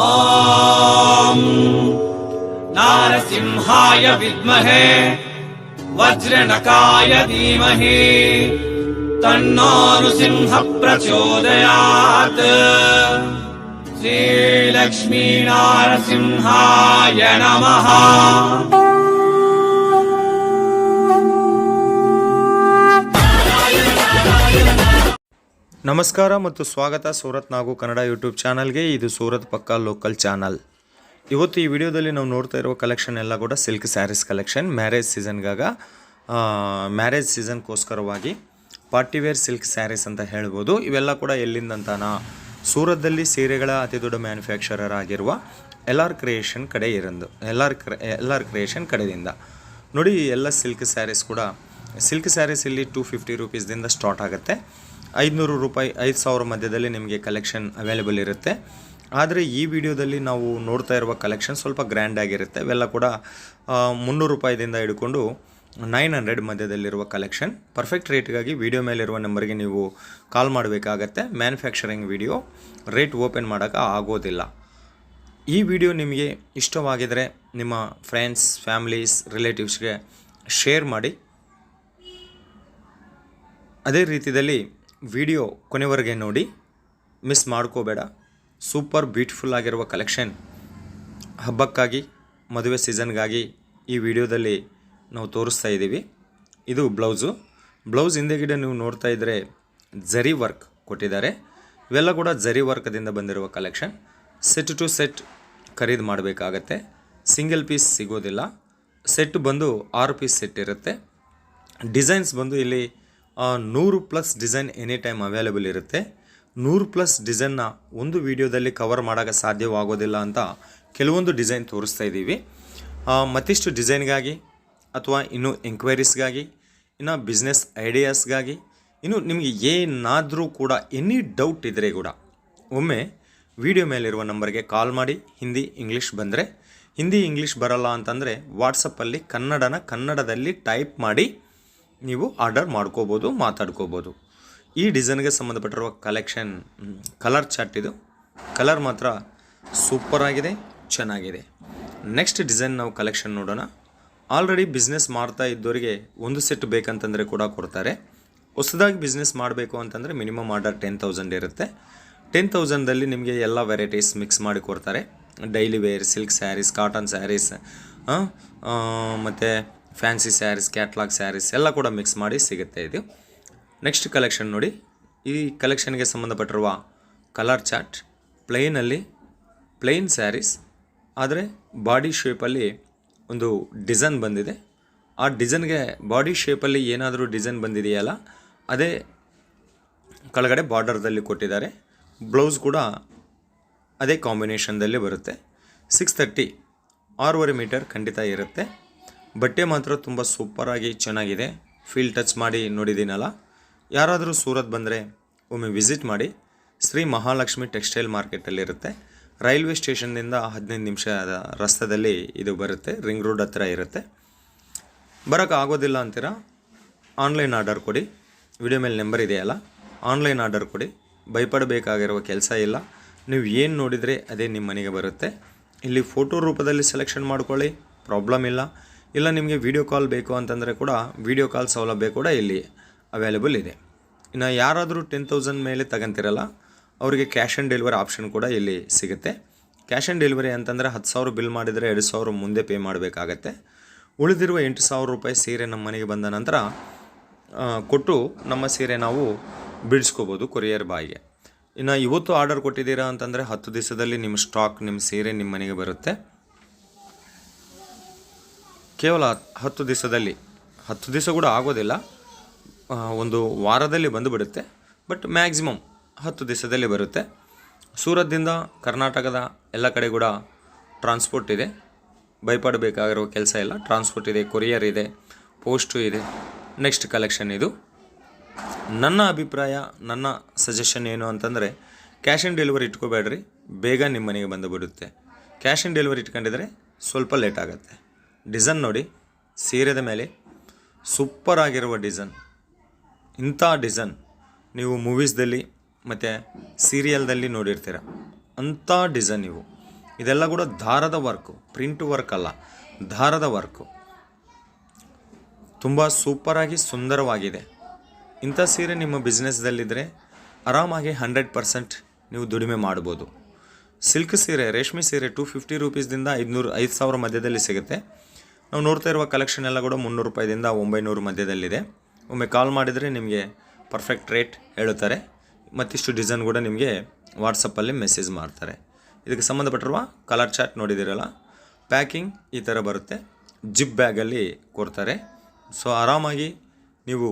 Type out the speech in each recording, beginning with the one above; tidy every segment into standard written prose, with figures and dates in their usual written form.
ಓಂ ನಾರಸಿಂಹಾಯ ವಿದ್ಮಹೇ ವಜ್ರನಕಾಯ ಧೀಮಹಿ ತನ್ನೋ ನೃಸಿಂಹ ಪ್ರಚೋದಯಾತ್. ಶ್ರೀಲಕ್ಷ್ಮೀ ನಾರಸಿಂಹಾಯ ನಮಃ. ನಮಸ್ಕಾರ ಮತ್ತು ಸ್ವಾಗತ ಸೂರತ್ ನಾಗು ಕನ್ನಡ ಯೂಟ್ಯೂಬ್ ಚಾನಲ್ಗೆ. ಇದು ಸೂರತ್ ಪಕ್ಕಾ ಲೋಕಲ್ ಚಾನಲ್. ಇವತ್ತು ಈ ವಿಡಿಯೋದಲ್ಲಿ ನಾವು ನೋಡ್ತಾ ಇರುವ ಕಲೆಕ್ಷನ್ ಎಲ್ಲ ಕೂಡ ಸಿಲ್ಕ್ ಸ್ಯಾರೀಸ್ ಕಲೆಕ್ಷನ್. ಮ್ಯಾರೇಜ್ ಸೀಸನ್ಗೋಸ್ಕರವಾಗಿ ಪಾರ್ಟಿವೇರ್ ಸಿಲ್ಕ್ ಸ್ಯಾರೀಸ್ ಅಂತ ಹೇಳ್ಬೋದು. ಇವೆಲ್ಲ ಕೂಡ ಎಲ್ಲಿಂದಂತಾನ ಸೂರತ್ದಲ್ಲಿ ಸೀರೆಗಳ ಅತಿ ದೊಡ್ಡ ಮ್ಯಾನುಫ್ಯಾಕ್ಚರರ್ ಆಗಿರುವ LR ಕ್ರಿಯೇಷನ್ ಕಡೆಯಿಂದ ನೋಡಿ. ಎಲ್ಲ ಸಿಲ್ಕ್ ಸ್ಯಾರೀಸ್ ಕೂಡ ಸಿಲ್ಕ್ ಸ್ಯಾರೀಸ್ ಇಲ್ಲಿ 250 ರುಪೀಸ್ದಿಂದ ಸ್ಟಾರ್ಟ್ ಆಗುತ್ತೆ. 500 ರೂಪಾಯಿ 5000 ಮಧ್ಯದಲ್ಲಿ ನಿಮಗೆ ಕಲೆಕ್ಷನ್ ಅವೈಲೇಬಲ್ ಇರುತ್ತೆ. ಆದರೆ ಈ ವಿಡಿಯೋದಲ್ಲಿ ನಾವು ನೋಡ್ತಾ ಇರುವ ಕಲೆಕ್ಷನ್ ಸ್ವಲ್ಪ ಗ್ರ್ಯಾಂಡ್ ಆಗಿರುತ್ತೆ. ಇವೆಲ್ಲ ಕೂಡ 300 ರೂಪಾಯಿದಿಂದ ಹಿಡ್ಕೊಂಡು 900 ಮಧ್ಯದಲ್ಲಿರುವ ಕಲೆಕ್ಷನ್. ಪರ್ಫೆಕ್ಟ್ ರೇಟ್ಗಾಗಿ ವಿಡಿಯೋ ಮೇಲಿರುವ ನಂಬರ್ಗೆ ನೀವು ಕಾಲ್ ಮಾಡಬೇಕಾಗತ್ತೆ. ಮ್ಯಾನುಫ್ಯಾಕ್ಚರಿಂಗ್ ವಿಡಿಯೋ ರೇಟ್ ಓಪನ್ ಮಾಡೋಕ್ಕೆ ಆಗೋದಿಲ್ಲ. ಈ ವಿಡಿಯೋ ನಿಮಗೆ ಇಷ್ಟವಾಗಿದ್ದರೆ ನಿಮ್ಮ ಫ್ರೆಂಡ್ಸ್, ಫ್ಯಾಮಿಲೀಸ್, ರಿಲೇಟಿವ್ಸ್ಗೆ ಶೇರ್ ಮಾಡಿ. ಅದೇ ರೀತಿಯಲ್ಲಿ ವಿಡಿಯೋ ಕೊನೆವರೆಗೆ ನೋಡಿ, ಮಿಸ್ ಮಾಡ್ಕೋಬೇಡ. ಸೂಪರ್ ಬ್ಯೂಟಿಫುಲ್ ಆಗಿರುವ ಕಲೆಕ್ಷನ್ ಹಬ್ಬಕ್ಕಾಗಿ, ಮದುವೆ ಸೀಸನ್ಗಾಗಿ ಈ ವಿಡಿಯೋದಲ್ಲಿ ನಾವು ತೋರಿಸ್ತಾ ಇದ್ದೀವಿ. ಇದು ಬ್ಲೌಸ್ ಹಿಂದೆಗಡೆ ನೀವು ನೋಡ್ತಾ ಇದ್ದರೆ ಜರಿ ವರ್ಕ್ ಕೊಟ್ಟಿದ್ದಾರೆ. ಇವೆಲ್ಲ ಕೂಡ ಜರಿ ವರ್ಕ್ದಿಂದ ಬಂದಿರುವ ಕಲೆಕ್ಷನ್. ಸೆಟ್ ಟು ಸೆಟ್ ಖರೀದಿ ಮಾಡಬೇಕಾಗತ್ತೆ. ಸಿಂಗಲ್ ಪೀಸ್ ಸಿಗೋದಿಲ್ಲ. ಸೆಟ್ ಬಂದು 6 ಪೀಸ್ ಸೆಟ್ ಇರುತ್ತೆ. ಡಿಸೈನ್ಸ್ ಬಂದು ಇಲ್ಲಿ 100+ ಡಿಸೈನ್ ಎನಿ ಟೈಮ್ ಅವೈಲೇಬಲ್ ಇರುತ್ತೆ. 100+ ಡಿಸೈನ್ನ ಒಂದು ವಿಡಿಯೋದಲ್ಲಿ ಕವರ್ ಮಾಡೋಕ್ಕೆ ಸಾಧ್ಯವಾಗೋದಿಲ್ಲ ಅಂತ ಕೆಲವೊಂದು ಡಿಸೈನ್ ತೋರಿಸ್ತಾ ಇದ್ದೀವಿ. ಮತ್ತಿಷ್ಟು ಡಿಸೈನ್ಗಾಗಿ ಅಥವಾ ಇನ್ನೂ ಎಂಕ್ವೈರೀಸ್ಗಾಗಿ, ಇನ್ನು ಬಿಸ್ನೆಸ್ ಐಡಿಯಾಸ್ಗಾಗಿ, ಇನ್ನು ನಿಮಗೆ ಏನಾದರೂ ಕೂಡ ಎನಿ ಡೌಟ್ ಇದ್ದರೆ ಕೂಡ ಒಮ್ಮೆ ವಿಡಿಯೋ ಮೇಲಿರುವ ನಂಬರ್ಗೆ ಕಾಲ್ ಮಾಡಿ. ಹಿಂದಿ ಇಂಗ್ಲೀಷ್ ಬಂದರೆ, ಹಿಂದಿ ಇಂಗ್ಲೀಷ್ ಬರಲ್ಲ ಅಂತಂದರೆ ವಾಟ್ಸಪ್ಪಲ್ಲಿ ಕನ್ನಡದಲ್ಲಿ ಟೈಪ್ ಮಾಡಿ ನೀವು ಆರ್ಡರ್ ಮಾಡ್ಕೋಬೋದು, ಮಾತಾಡ್ಕೋಬೋದು. ಈ ಡಿಸೈನ್ಗೆ ಸಂಬಂಧಪಟ್ಟಿರುವ ಕಲೆಕ್ಷನ್ ಕಲರ್ ಚಾರ್ಟ್. ಇದು ಕಲರ್ ಮಾತ್ರ ಸೂಪರ್ ಆಗಿದೆ, ಚೆನ್ನಾಗಿದೆ. ನೆಕ್ಸ್ಟ್ ಡಿಸೈನ್ ನಾವು ಕಲೆಕ್ಷನ್ ನೋಡೋಣ. ಆಲ್ರೆಡಿ ಬಿಸ್ನೆಸ್ ಮಾಡ್ತಾ ಇದ್ದವರಿಗೆ ಒಂದು ಸೆಟ್ ಬೇಕಂತಂದರೆ ಕೂಡ ಕೊಡ್ತಾರೆ. ಹೊಸದಾಗಿ ಬಿಸ್ನೆಸ್ ಮಾಡಬೇಕು ಅಂತಂದರೆ ಮಿನಿಮಮ್ ಆರ್ಡರ್ 10,000 ಇರುತ್ತೆ. 10,000ದಲ್ಲಿ ನಿಮಗೆ ಎಲ್ಲ ವೆರೈಟೀಸ್ ಮಿಕ್ಸ್ ಮಾಡಿ ಕೊಡ್ತಾರೆ. Daily wear, silk saris, cotton saris, ಮತ್ತು ಫ್ಯಾನ್ಸಿ ಸ್ಯಾರೀಸ್, ಕ್ಯಾಟ್ಲಾಗ್ ಸ್ಯಾರೀಸ್ ಎಲ್ಲ ಕೂಡ ಮಿಕ್ಸ್ ಮಾಡಿ ಸಿಗುತ್ತೆ ಇದು. ನೆಕ್ಸ್ಟ್ ಕಲೆಕ್ಷನ್ ನೋಡಿ. ಈ ಕಲೆಕ್ಷನ್ಗೆ ಸಂಬಂಧಪಟ್ಟಿರುವ ಕಲರ್ ಚಾರ್ಟ್ ಪ್ಲೇನ್ ಸ್ಯಾರೀಸ್, ಆದರೆ ಬಾಡಿ ಶೇಪಲ್ಲಿ ಒಂದು ಡಿಸೈನ್ ಬಂದಿದೆ. ಆ ಡಿಸೈನ್ಗೆ ಬಾಡಿ ಶೇಪಲ್ಲಿ ಏನಾದರೂ ಡಿಸೈನ್ ಬಂದಿದೆಯಲ್ಲ, ಅದೇ ಕೆಳಗಡೆ ಬಾರ್ಡರ್ದಲ್ಲಿ ಕೊಟ್ಟಿದ್ದಾರೆ. ಬ್ಲೌಸ್ ಕೂಡ ಅದೇ ಕಾಂಬಿನೇಷನ್ದಲ್ಲಿ ಬರುತ್ತೆ. 630 6.5 ಮೀಟರ್ ಖಂಡಿತ ಇರುತ್ತೆ. ಬಟ್ಟೆ ಮಾತ್ರ ತುಂಬ ಸೂಪರಾಗಿ ಚೆನ್ನಾಗಿದೆ. ಫೀಲ್ ಟಚ್ ಮಾಡಿ ನೋಡಿದ್ದೀನಲ್ಲ. ಯಾರಾದರೂ ಸೂರತ್ ಬಂದರೆ ಒಮ್ಮೆ ವಿಸಿಟ್ ಮಾಡಿ. ಶ್ರೀ ಮಹಾಲಕ್ಷ್ಮಿ ಟೆಕ್ಸ್ಟೈಲ್ ಮಾರ್ಕೆಟಲ್ಲಿರುತ್ತೆ. ರೈಲ್ವೆ ಸ್ಟೇಷನ್ನಿಂದ 15 ನಿಮಿಷದ ರಸ್ತೆಯಲ್ಲಿ ಇದು ಬರುತ್ತೆ. ರಿಂಗ್ ರೋಡ್ ಹತ್ತಿರ ಇರುತ್ತೆ. ಬರೋಕ್ಕೆ ಆಗೋದಿಲ್ಲ ಅಂತೀರಾ, ಆನ್ಲೈನ್ ಆರ್ಡರ್ ಕೊಡಿ. ವಿಡಿಯೋ ಮೇಲೆ ನಂಬರ್ ಇದೆಯಲ್ಲ, ಆನ್ಲೈನ್ ಆರ್ಡರ್ ಕೊಡಿ. ಭಯಪಡಬೇಕಾಗಿರುವ ಕೆಲಸ ಇಲ್ಲ. ನೀವು ಏನು ನೋಡಿದರೆ ಅದೇ ನಿಮ್ಮ ಮನೆಗೆ ಬರುತ್ತೆ. ಇಲ್ಲಿ ಫೋಟೋ ರೂಪದಲ್ಲಿ ಸೆಲೆಕ್ಷನ್ ಮಾಡ್ಕೊಳ್ಳಿ, ಪ್ರಾಬ್ಲಮ್ ಇಲ್ಲ ನಿಮಗೆ ವಿಡಿಯೋ ಕಾಲ್ ಬೇಕು ಅಂತಂದರೆ ಕೂಡ ವಿಡಿಯೋ ಕಾಲ್ ಸೌಲಭ್ಯ ಕೂಡ ಇಲ್ಲಿ ಅವೈಲೇಬಲ್ ಇದೆ. ಇನ್ನು ಯಾರಾದರೂ 10,000 ಮೇಲೆ ತಗೊಂತಿರಲ್ಲ, ಅವರಿಗೆ ಕ್ಯಾಶ್ ಆನ್ ಡೆಲಿವರಿ ಆಪ್ಷನ್ ಕೂಡ ಇಲ್ಲಿ ಸಿಗುತ್ತೆ. ಕ್ಯಾಶ್ ಆನ್ ಡೆಲಿವರಿ ಅಂತಂದರೆ 10,000 ಬಿಲ್ ಮಾಡಿದರೆ 2,000 ಮುಂದೆ ಪೇ ಮಾಡಬೇಕಾಗತ್ತೆ. ಉಳಿದಿರುವ 8,000 ರೂಪಾಯಿ ಸೀರೆ ನಮ್ಮ ಮನೆಗೆ ಬಂದ ನಂತರ ಕೊಟ್ಟು ನಮ್ಮ ಸೀರೆ ನಾವು ಬಿಡಿಸ್ಕೋಬೋದು ಕೊರಿಯರ್ ಬಾಯ್ಗೆ. ಇನ್ನು ಇವತ್ತು ಆರ್ಡರ್ ಕೊಟ್ಟಿದ್ದೀರಾ ಅಂತಂದರೆ 10 ದಿವಸದಲ್ಲಿ ನಿಮ್ಮ ಸ್ಟಾಕ್, ನಿಮ್ಮ ಸೀರೆ ನಿಮ್ಮ ಮನೆಗೆ ಬರುತ್ತೆ. ಕೇವಲ 10 ದಿವಸದಲ್ಲಿ, 10 ದಿವಸ ಕೂಡ ಆಗೋದಿಲ್ಲ, ಒಂದು ವಾರದಲ್ಲಿ ಬಂದುಬಿಡುತ್ತೆ. ಬಟ್ ಮ್ಯಾಕ್ಸಿಮಮ್ 10 ದಿವಸದಲ್ಲಿ ಬರುತ್ತೆ. ಸೂರತ್ದಿಂದ ಕರ್ನಾಟಕದ ಎಲ್ಲ ಕಡೆ ಕೂಡ ಟ್ರಾನ್ಸ್ಪೋರ್ಟ್ ಇದೆ. ಭಯಪಡಬೇಕಾಗಿರೋ ಕೆಲಸ ಇಲ್ಲ. ಟ್ರಾನ್ಸ್ಪೋರ್ಟ್ ಇದೆ, ಕೊರಿಯರ್ ಇದೆ, ಪೋಸ್ಟು ಇದೆ. ನೆಕ್ಸ್ಟ್ ಕಲೆಕ್ಷನ್ ಇದು. ನನ್ನ ಅಭಿಪ್ರಾಯ, ನನ್ನ ಸಜೆಷನ್ ಏನು ಅಂತಂದರೆ, ಕ್ಯಾಶ್ ಆನ್ ಡೆಲಿವರಿ ಇಟ್ಕೋಬೇಡ್ರಿ, ಬೇಗ ನಿಮ್ಮ ಮನೆಗೆ ಬಂದುಬಿಡುತ್ತೆ. ಕ್ಯಾಶ್ ಆನ್ ಡೆಲಿವರಿ ಇಟ್ಕೊಂಡಿದ್ರೆ ಸ್ವಲ್ಪ ಲೇಟ್ ಆಗುತ್ತೆ. ಡಿಸೈನ್ ನೋಡಿ, ಸೀರೆದ ಮೇಲೆ ಸೂಪರ್ ಆಗಿರುವ ಡಿಸೈನ್. ಇಂಥ ಡಿಸೈನ್ ನೀವು ಮೂವೀಸ್ದಲ್ಲಿ ಮತ್ತು ಸೀರಿಯಲ್ದಲ್ಲಿ ನೋಡಿರ್ತೀರ. ಅಂಥ ಡಿಸೈನ್ ಇವು. ಇದೆಲ್ಲ ಕೂಡ ದಾರದ ವರ್ಕು, ಪ್ರಿಂಟ್ ವರ್ಕ್ ಅಲ್ಲ, ದಾರದ ವರ್ಕು. ತುಂಬ ಸೂಪರಾಗಿ ಸುಂದರವಾಗಿದೆ. ಇಂಥ ಸೀರೆ ನಿಮ್ಮ ಬಿಸ್ನೆಸ್ದಲ್ಲಿದ್ದರೆ ಆರಾಮಾಗಿ 100% ನೀವು ದುಡಿಮೆ ಮಾಡ್ಬೋದು. ಸಿಲ್ಕ್ ಸೀರೆ, ರೇಷ್ಮೆ ಸೀರೆ 250 ರೂಪೀಸ್ದಿಂದ 5,000 ಮಧ್ಯದಲ್ಲಿ ಸಿಗುತ್ತೆ. ನಾವು ನೋಡ್ತಾ ಇರುವ ಕಲೆಕ್ಷನ್ ಎಲ್ಲ ಕೂಡ 300 ರೂಪಾಯಿದಿಂದ 900 ಮಧ್ಯದಲ್ಲಿದೆ. ಒಮ್ಮೆ ಕಾಲ್ ಮಾಡಿದರೆ ನಿಮಗೆ ಪರ್ಫೆಕ್ಟ್ ರೇಟ್ ಹೇಳುತ್ತಾರೆ. ಮತ್ತಿಷ್ಟು ಡಿಸೈನ್ ಕೂಡ ನಿಮಗೆ ವಾಟ್ಸಪ್ಪಲ್ಲಿ ಮೆಸೇಜ್ ಮಾಡ್ತಾರೆ. ಇದಕ್ಕೆ ಸಂಬಂಧಪಟ್ಟಿರುವ ಕಲರ್ ಚಾರ್ಟ್ ನೋಡಿದ್ದೀರಲ್ಲ, ಪ್ಯಾಕಿಂಗ್ ಈ ಥರ ಬರುತ್ತೆ, ಜಿಪ್ ಬ್ಯಾಗಲ್ಲಿ ಕೊಡ್ತಾರೆ. ಸೊ ಆರಾಮಾಗಿ ನೀವು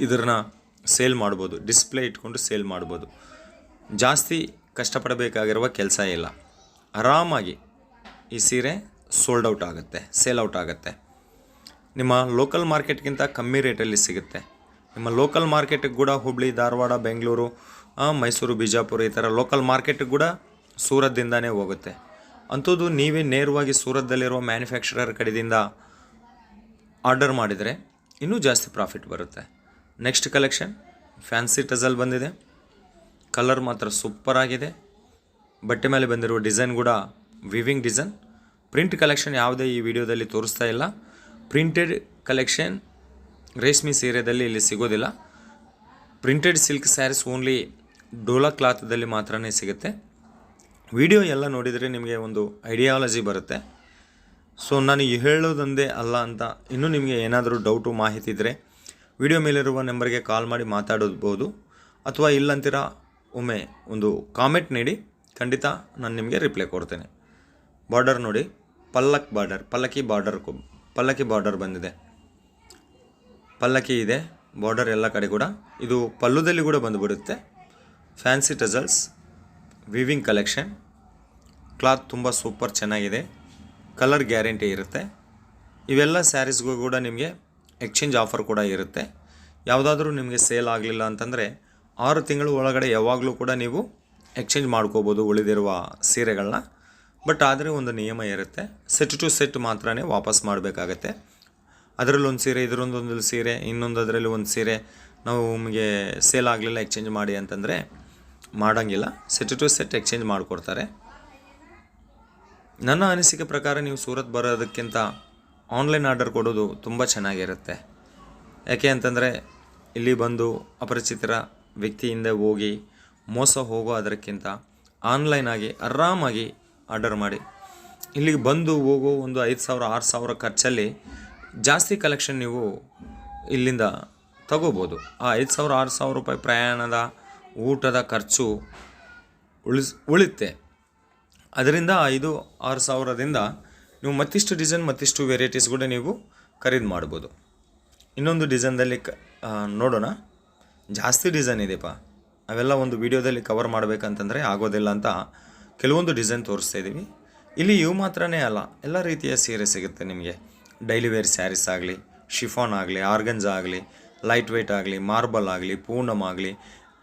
ಇದನ್ನು ಸೇಲ್ ಮಾಡ್ಬೋದು, ಡಿಸ್ಪ್ಲೇ ಇಟ್ಕೊಂಡು ಸೇಲ್ ಮಾಡ್ಬೋದು. ಜಾಸ್ತಿ ಕಷ್ಟಪಡಬೇಕಾಗಿರುವ ಕೆಲಸ ಇಲ್ಲ. ಆರಾಮಾಗಿ ಈ ಸೀರೆ ಸೋಲ್ಡ್ ಔಟ್ ಆಗುತ್ತೆ, ಸೇಲ್ ಔಟ್ ಆಗುತ್ತೆ. ನಿಮ್ಮ ಲೋಕಲ್ ಮಾರ್ಕೆಟ್ಗಿಂತ ಕಮ್ಮಿ ರೇಟಲ್ಲಿ ಸಿಗುತ್ತೆ. ನಿಮ್ಮ ಲೋಕಲ್ ಮಾರ್ಕೆಟಿಗೆ ಕೂಡ ಹುಬ್ಳಿ, ಧಾರವಾಡ, ಬೆಂಗಳೂರು, ಮೈಸೂರು, ಬಿಜಾಪುರ ಈ ಥರ ಲೋಕಲ್ ಮಾರ್ಕೆಟಿಗೆ ಕೂಡ ಸೂರತ್ದಿಂದನೇ ಹೋಗುತ್ತೆ. ಅಂಥದ್ದು ನೀವೇ ನೇರವಾಗಿ ಸೂರತ್ದಲ್ಲಿರುವ ಮ್ಯಾನುಫ್ಯಾಕ್ಚರರ್ ಕಡೆಯಿಂದ ಆರ್ಡರ್ ಮಾಡಿದರೆ ಇನ್ನೂ ಜಾಸ್ತಿ ಪ್ರಾಫಿಟ್ ಬರುತ್ತೆ. ನೆಕ್ಸ್ಟ್ ಕಲೆಕ್ಷನ್ ಫ್ಯಾನ್ಸಿ ಟಜಲ್ ಬಂದಿದೆ. ಕಲರ್ ಮಾತ್ರ ಸೂಪರ್ ಆಗಿದೆ. ಬಟ್ಟೆ ಮೇಲೆ ಬಂದಿರುವ ಡಿಸೈನ್ ಕೂಡ ವಿವಿಂಗ್ ಡಿಸೈನ್. ಪ್ರಿಂಟ್ ಕಲೆಕ್ಷನ್ ಯಾವುದೇ ಈ ವಿಡಿಯೋದಲ್ಲಿ ತೋರಿಸ್ತಾ ಇಲ್ಲ. ಪ್ರಿಂಟೆಡ್ ಕಲೆಕ್ಷನ್ ರೇಷ್ಮೆ ಸೀರೆದಲ್ಲಿ ಇಲ್ಲಿ ಸಿಗೋದಿಲ್ಲ. Printed silk sarees only Dola ಕ್ಲಾತ್ದಲ್ಲಿ ಮಾತ್ರನೇ ಸಿಗುತ್ತೆ. ವಿಡಿಯೋ ಎಲ್ಲ ನೋಡಿದರೆ ನಿಮಗೆ ಒಂದು ಐಡಿಯಾಲಜಿ ಬರುತ್ತೆ. ಸೊ ನಾನು ಹೇಳೋದೊಂದೇ ಅಲ್ಲ ಅಂತ ಇನ್ನೂ ನಿಮಗೆ ಏನಾದರೂ ಡೌಟು ಮಾಹಿತಿ ಇದ್ದರೆ ವಿಡಿಯೋ ಮೇಲಿರುವ ನಂಬರ್ಗೆ ಕಾಲ್ ಮಾಡಿ ಮಾತಾಡೋದ್ಬೋದು. ಅಥವಾ ಇಲ್ಲಂತೀರ ಒಮ್ಮೆ ಒಂದು ಕಾಮೆಂಟ್ ನೀಡಿ, ಖಂಡಿತ ನಾನು ನಿಮಗೆ ರಿಪ್ಲೈ ಕೊಡ್ತೇನೆ. ಬಾರ್ಡರ್ ನೋಡಿ, ಪಲ್ಲಕ್ಕಿ ಬಾರ್ಡರ್ ಬಂದಿದೆ. ಪಲ್ಲಕ್ಕಿ ಇದೆ ಬಾರ್ಡರ್ ಎಲ್ಲ ಕಡೆ ಕೂಡ. ಇದು ಪಲ್ಲುದಲ್ಲಿ ಕೂಡ ಬಂದುಬಿಡುತ್ತೆ. Fancy ಟಜಲ್ಸ್, viewing collection. ಕ್ಲಾತ್ ತುಂಬ ಸೂಪರ್ ಚೆನ್ನಾಗಿದೆ. ಕಲರ್ ಗ್ಯಾರಂಟಿ ಇರುತ್ತೆ. ಇವೆಲ್ಲ ಸ್ಯಾರೀಸ್ಗೂ ಕೂಡ ನಿಮಗೆ ಎಕ್ಸ್ಚೇಂಜ್ ಆಫರ್ ಕೂಡ ಇರುತ್ತೆ. ಯಾವುದಾದ್ರೂ ನಿಮಗೆ ಸೇಲ್ ಆಗಲಿಲ್ಲ ಅಂತಂದರೆ 6 ತಿಂಗಳು ಒಳಗಡೆ ಯಾವಾಗಲೂ ಕೂಡ ನೀವು ಎಕ್ಸ್ಚೇಂಜ್ ಮಾಡ್ಕೋಬೋದು ಉಳಿದಿರುವ ಸೀರೆಗಳನ್ನ. ಬಟ್ ಆದರೆ ಒಂದು ನಿಯಮ ಇರುತ್ತೆ, ಸೆಟ್ ಟು ಸೆಟ್ ಮಾತ್ರನೇ ವಾಪಸ್ ಮಾಡಬೇಕಾಗತ್ತೆ. ಅದರಲ್ಲೊಂದು ಸೀರೆ, ಇದರೊಂದೊಂದು ಸೀರೆ, ಇನ್ನೊಂದರಲ್ಲಿ ಒಂದು ಸೀರೆ ನಾವು ನಿಮಗೆ ಸೇಲ್ ಆಗಲಿಲ್ಲ ಎಕ್ಸ್ಚೇಂಜ್ ಮಾಡಿ ಅಂತಂದರೆ ಮಾಡೋಂಗಿಲ್ಲ. ಸೆಟ್ ಟು ಸೆಟ್ ಎಕ್ಸ್ಚೇಂಜ್ ಮಾಡಿಕೊಡ್ತಾರೆ. ನನ್ನ ಅನಿಸಿಕೆ ಪ್ರಕಾರ ನೀವು ಸೂರತ್ ಬರೋದಕ್ಕಿಂತ ಆನ್ಲೈನ್ ಆರ್ಡರ್ ಕೊಡೋದು ತುಂಬ ಚೆನ್ನಾಗಿರುತ್ತೆ. ಯಾಕೆ ಅಂತಂದರೆ ಇಲ್ಲಿ ಬಂದು ಅಪರಿಚಿತರ ವ್ಯಕ್ತಿಯಿಂದ ಹೋಗಿ ಮೋಸ ಹೋಗೋ ಅದಕ್ಕಿಂತ ಆನ್ಲೈನಾಗಿ ಆರಾಮಾಗಿ ಆರ್ಡರ್ ಮಾಡಿ ಇಲ್ಲಿಗೆ ಬಂದು ಹೋಗೋ ಒಂದು 5,000 6,000 ಖರ್ಚಲ್ಲಿ ಜಾಸ್ತಿ ಕಲೆಕ್ಷನ್ ನೀವು ಇಲ್ಲಿಂದ ತಗೋಬೋದು. ಆ 5,000 6,000 ರೂಪಾಯಿ ಪ್ರಯಾಣದ ಊಟದ ಖರ್ಚು ಉಳಿಯುತ್ತೆ. ಅದರಿಂದ 5,000 6,000ದಿಂದ ನೀವು ಮತ್ತಿಷ್ಟು ಡಿಸೈನ್, ಮತ್ತಿಷ್ಟು ವೆರೈಟೀಸ್ ಕೂಡ ನೀವು ಖರೀದಿ ಮಾಡ್ಬೋದು. ಇನ್ನೊಂದು ಡಿಸೈನ್ದಲ್ಲಿ ನೋಡೋಣ. ಜಾಸ್ತಿ ಡಿಸೈನ್ ಇದೆಯಪ್ಪ, ಅವೆಲ್ಲ ಒಂದು ವಿಡಿಯೋದಲ್ಲಿ ಕವರ್ ಮಾಡಬೇಕಂತಂದರೆ ಆಗೋದಿಲ್ಲ ಅಂತ ಕೆಲವೊಂದು ಡಿಸೈನ್ ತೋರಿಸ್ತಾ ಇದ್ದೀವಿ. ಇಲ್ಲಿ ಇವು ಮಾತ್ರನೇ ಅಲ್ಲ, ಎಲ್ಲ ರೀತಿಯ ಸೀರೆ ಸಿಗುತ್ತೆ ನಿಮಗೆ. ಡೈಲಿ ವೇರ್ ಸ್ಯಾರೀಸ್ ಆಗಲಿ, ಶಿಫಾನ್ ಆಗಲಿ, ಆರ್ಗನ್ಜಾ ಆಗಲಿ, ಲೈಟ್ ವೆಯ್ಟ್ ಆಗಲಿ, ಮಾರ್ಬಲ್ ಆಗಲಿ, ಪೂನಮ್ ಆಗಲಿ,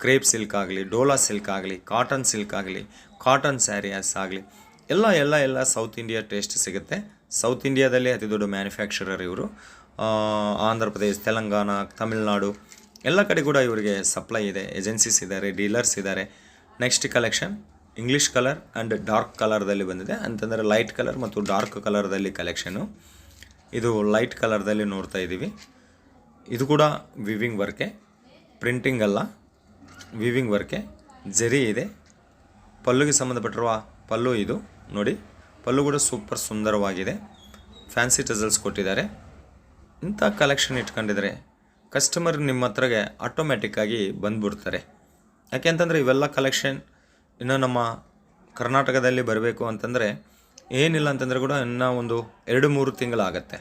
ಕ್ರೇಪ್ ಸಿಲ್ಕ್ ಆಗಲಿ, ಡೋಲಾ ಸಿಲ್ಕ್ ಆಗಲಿ, ಕಾಟನ್ ಸಿಲ್ಕ್ ಆಗಲಿ, ಕಾಟನ್ ಸ್ಯಾರೀಸ್ ಆಗಲಿ, ಎಲ್ಲ ಸೌತ್ ಇಂಡಿಯಾ ಟೇಸ್ಟ್ ಸಿಗುತ್ತೆ. ಸೌತ್ ಇಂಡಿಯಾದಲ್ಲಿ ಅತಿ ದೊಡ್ಡ ಮ್ಯಾನುಫ್ಯಾಕ್ಚರರ್ ಇವರು. ಆಂಧ್ರ ಪ್ರದೇಶ, ತೆಲಂಗಾಣ, ತಮಿಳುನಾಡು ಎಲ್ಲ ಕಡೆ ಕೂಡ ಇವರಿಗೆ ಸಪ್ಲೈ ಇದೆ. ಏಜೆನ್ಸೀಸ್ ಇದ್ದಾರೆ, ಡೀಲರ್ಸ್ ಇದ್ದಾರೆ. Next collection English colour and dark ಕಲರ್ದಲ್ಲಿ ಬಂದಿದೆ. ಅಂತಂದರೆ ಲೈಟ್ ಕಲರ್ ಮತ್ತು ಡಾರ್ಕ್ ಕಲರ್ದಲ್ಲಿ ಕಲೆಕ್ಷನು. ಇದು ಲೈಟ್ ಕಲರ್ದಲ್ಲಿ ನೋಡ್ತಾ ಇದ್ದೀವಿ. ಇದು ಕೂಡ ವಿವಿಂಗ್ ವರ್ಕೆ, ಪ್ರಿಂಟಿಂಗ್ ಅಲ್ಲ, ವಿವಿಂಗ್ ವರ್ಕೆ. ಜರಿ ಇದೆ. ಪಲ್ಲುಗೆ ಸಂಬಂಧಪಟ್ಟಿರುವ ಪಲ್ಲು ಇದು ನೋಡಿ. ಪಲ್ಲು ಕೂಡ ಸೂಪರ್ ಸುಂದರವಾಗಿದೆ. ಫ್ಯಾನ್ಸಿ ಟಜಲ್ಸ್ ಕೊಟ್ಟಿದ್ದಾರೆ. ಇಂಥ ಕಲೆಕ್ಷನ್ ಇಟ್ಕೊಂಡಿದ್ರೆ ಕಸ್ಟಮರ್ ನಿಮ್ಮ ಹತ್ರಗೆ ಆಟೋಮ್ಯಾಟಿಕ್ಕಾಗಿ ಬಂದುಬಿಡ್ತಾರೆ. ಯಾಕೆಂತಂದರೆ ಇವೆಲ್ಲ ಕಲೆಕ್ಷನ್ ಇನ್ನು ನಮ್ಮ ಕರ್ನಾಟಕದಲ್ಲಿ ಬರಬೇಕು ಅಂತಂದರೆ ಏನಿಲ್ಲ ಅಂತಂದರೆ ಕೂಡ ಇನ್ನೂ ಒಂದು 2-3 ತಿಂಗಳಾಗತ್ತೆ.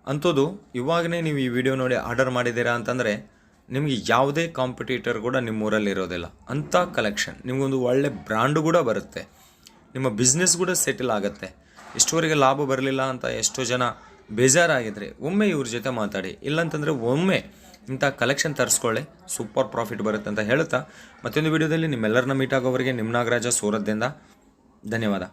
ಅಂಥದ್ದು ಇವಾಗಲೇ ನೀವು ಈ ವಿಡಿಯೋ ನೋಡಿ ಆರ್ಡರ್ ಮಾಡಿದ್ದೀರಾ ಅಂತಂದರೆ ನಿಮಗೆ ಯಾವುದೇ ಕಾಂಪಿಟೇಟರ್ ಕೂಡ ನಿಮ್ಮೂರಲ್ಲಿ ಇರೋದಿಲ್ಲ. ಅಂಥ ಕಲೆಕ್ಷನ್ ನಿಮಗೊಂದು ಒಳ್ಳೆ ಬ್ರ್ಯಾಂಡು ಕೂಡ ಬರುತ್ತೆ. ನಿಮ್ಮ ಬಿಸ್ನೆಸ್ ಕೂಡ ಸೆಟಲ್ ಆಗುತ್ತೆ. ಇಷ್ಟುವರೆಗೆ ಲಾಭ ಬರಲಿಲ್ಲ ಅಂತ ಎಷ್ಟೋ ಜನ ಬೇಜಾರಾಗಿದ್ದರೆ ಒಮ್ಮೆ ಇವ್ರ ಜೊತೆ ಮಾತಾಡಿ. ಇಲ್ಲಾಂತಂದರೆ ಒಮ್ಮೆ ಇಂಥ ಕಲೆಕ್ಷನ್ ತರಿಸ್ಕೊಳ್ಳಿ, ಸೂಪರ್ ಪ್ರಾಫಿಟ್ ಬರುತ್ತೆ ಅಂತ ಹೇಳ್ತಾ ಮತ್ತೊಂದು ವಿಡಿಯೋದಲ್ಲಿ ನಿಮ್ಮೆಲ್ಲರನ್ನ ಮೀಟ್ ಆಗೋವರೆಗೆ ನಿಮ್ಮ ನಾಗರಾಜ ಸೂರತ್ದಿಂದ ಧನ್ಯವಾದ.